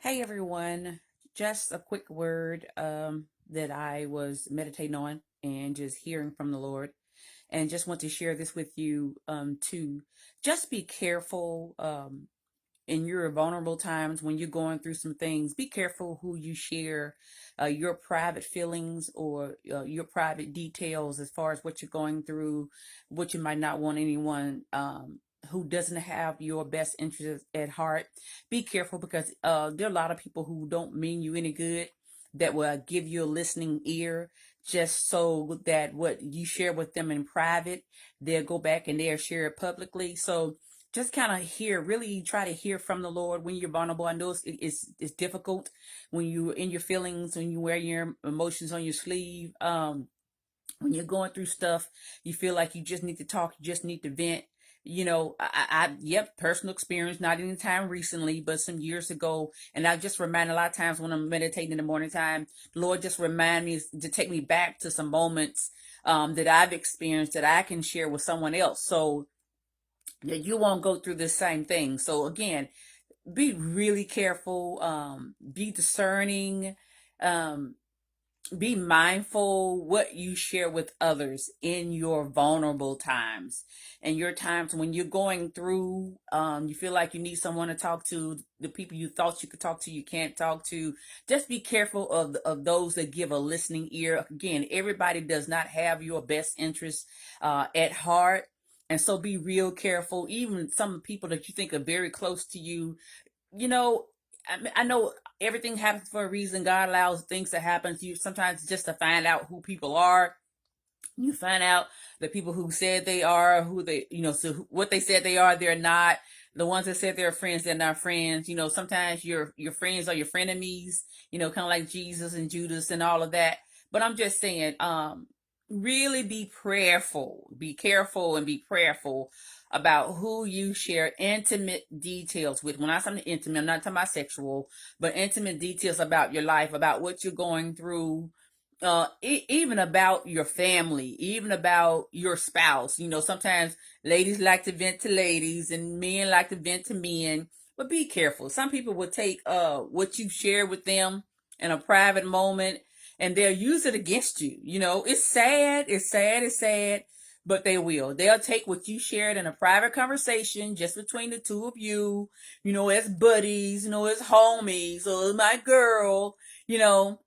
Hey everyone, just a quick word that I was meditating on and just hearing from the Lord, and just want to share this with you to just be careful in your vulnerable times when you're going through some things. Be careful who you share your private feelings or your private details as far as what you're going through, what you might not want anyone who doesn't have your best interests at heart. Be careful because there are a lot of people who don't mean you any good that will give you a listening ear just so that what you share with them in private, they'll go back and they'll share it publicly. So just kind of really try to hear from the Lord when you're vulnerable. I know it's difficult when you're in your feelings, when you wear your emotions on your sleeve. When you're going through stuff, you feel like you just need to talk, you just need to vent. Yep, personal experience, not any time recently, but some years ago. And I just remind a lot of times when I'm meditating in the morning time, the Lord just remind me to take me back to some moments that I've experienced that I can share with someone else. So that you won't go through the same thing. So again, be really careful, be discerning, um, be mindful what you share with others in your vulnerable times and your times when you're going through, you feel like you need someone to talk to, the people you thought you could talk to, you can't talk to. Just be careful of those that give a listening ear. Again, everybody does not have your best interests at heart. And so be real careful. Even some people that you think are very close to you, you know, I know everything happens for a reason. God allows things to happen to you sometimes just to find out who people are. You find out the people who said they are, who they, so what they said they are, they're not. The ones that said they're friends, they're not friends. Sometimes your friends are your frenemies, kind of like Jesus and Judas and all of that. But I'm just saying, really be prayerful, be careful and be prayerful about who you share intimate details with. When I say intimate, I'm not talking about sexual, but intimate details about your life, about what you're going through, even about your family, even about your spouse. Sometimes ladies like to vent to ladies and men like to vent to men, but be careful. Some people will take what you share with them in a private moment and they'll use it against you. It's sad, it's sad, but they'll take what you shared in a private conversation just between the two of you, as buddies, as homies, or my girl, you know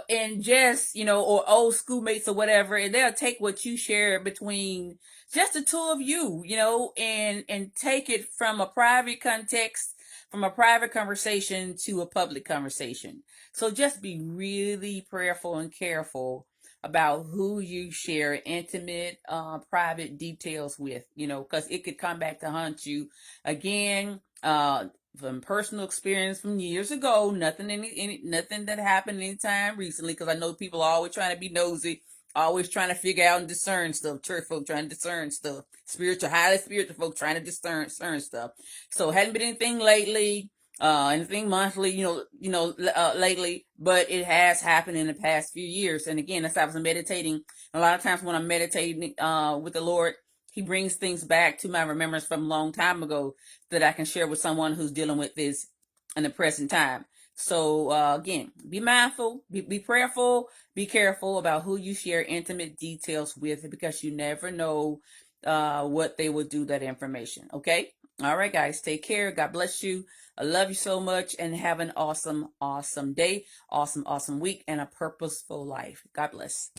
and just, or old schoolmates or whatever, and they'll take what you share between just the two of you, and take it from a private context, from a private conversation to a public conversation. So just be really prayerful and careful about who you share intimate, private details with, because it could come back to haunt you again. From personal experience from years ago, nothing that happened anytime recently, because I know people are always trying to be nosy, always trying to figure out and discern stuff. Church folk trying to discern stuff. Highly spiritual folk trying to discern stuff. So hadn't been anything lately, anything monthly, lately, but it has happened in the past few years. And again, as I was meditating, a lot of times when I'm meditating with the Lord, He brings things back to my remembrance from a long time ago that I can share with someone who's dealing with this in the present time. So again, be mindful, be prayerful, be careful about who you share intimate details with, because you never know what they will do with that information. Okay? All right, guys, take care. God bless you. I love you so much, and have an awesome, awesome day, awesome, awesome week, and a purposeful life. God bless.